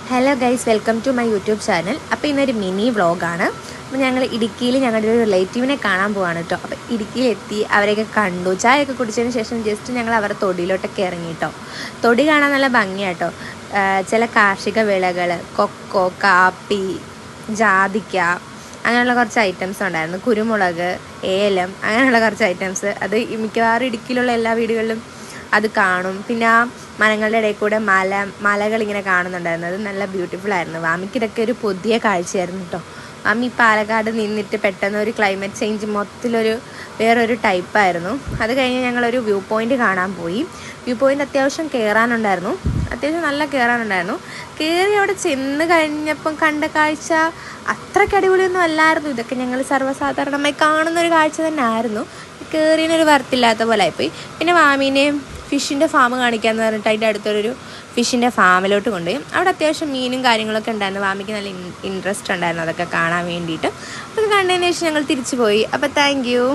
Hello guys, welcome to my YouTube channel. അപ്പോൾ ഇന്നൊരു mini വ്ളോഗാണ്. അപ്പോൾ ഞങ്ങൾ ഇടുക്കിയിൽ ഞങ്ങളുടെ ഒരു റിലേറ്റീവിനെ കാണാൻ പോവാണ് കേട്ടോ. അപ്പോൾ ഇടുക്കിയിലെത്തി അവരെയൊക്കെ കണ്ടു. ചായയൊക്കെ കുടിച്ചതിന് ശേഷം ജസ്റ്റ് ഞങ്ങൾ അവരുടെ തൊടിയിലോട്ടൊക്കെ ഇറങ്ങി കേട്ടോ. തൊടി കാണാൻ നല്ല ഭംഗിയാട്ടോ. ചില കാർഷിക വിളകൾ, കൊക്കോ, കാപ്പി, ജാതിക്ക, അങ്ങനെയുള്ള കുറച്ച് ഐറ്റംസ് ഉണ്ടായിരുന്നു. കുരുമുളക്, ഏലം, അങ്ങനെയുള്ള കുറച്ച് ഐറ്റംസ്. അത് മിക്കവാറും ഇടുക്കിയിലുള്ള എല്ലാ വീടുകളിലും അത് കാണും. പിന്നെ ആ മരങ്ങളുടെ ഇടയിൽ കൂടെ മലകളിങ്ങനെ കാണുന്നുണ്ടായിരുന്നു. അത് നല്ല ബ്യൂട്ടിഫുൾ ആയിരുന്നു. വാമിക്ക് ഇതൊക്കെ ഒരു പുതിയ കാഴ്ചയായിരുന്നു കേട്ടോ. വാമി പാലക്കാട് നിന്നിട്ട് പെട്ടെന്ന് ഒരു ക്ലൈമറ്റ് ചേഞ്ച് മൊത്തത്തിലൊരു വേറൊരു ടൈപ്പായിരുന്നു. അത് കഴിഞ്ഞ് ഞങ്ങളൊരു വ്യൂ പോയിൻ്റ് കാണാൻ പോയി. വ്യൂ പോയിൻ്റ് അത്യാവശ്യം കയറാനുണ്ടായിരുന്നു. അത്യാവശ്യം നല്ല കയറാനുണ്ടായിരുന്നു. കയറി അവിടെ ചെന്ന് കഴിഞ്ഞപ്പം കണ്ട കാഴ്ച അത്രയ്ക്ക് അടിപൊളിയൊന്നും അല്ലായിരുന്നു. ഇതൊക്കെ ഞങ്ങൾ സർവ്വസാധാരണമായി കാണുന്നൊരു കാഴ്ച തന്നെ ആയിരുന്നു. കയറിനൊരു വർത്തില്ലാത്ത പോലെ ആയിപ്പോയി. പിന്നെ വാമീനെയും ഫിഷിൻ്റെ ഫാം കാണിക്കാമെന്ന് പറഞ്ഞിട്ട് അതിൻ്റെ അടുത്തൊരു ഫിഷിൻ്റെ ഫാമിലോട്ട് കൊണ്ടുപോയി. അവിടെ അത്യാവശ്യം മീനും കാര്യങ്ങളൊക്കെ ഉണ്ടായിരുന്നു. വാമിക്ക് നല്ല ഇൻട്രസ്റ്റ് ഉണ്ടായിരുന്നു അതൊക്കെ കാണാൻ വേണ്ടിയിട്ട്. അതൊക്കെ കണ്ടതിന് ശേഷം ഞങ്ങൾ തിരിച്ചു പോയി. അപ്പോൾ താങ്ക് യു.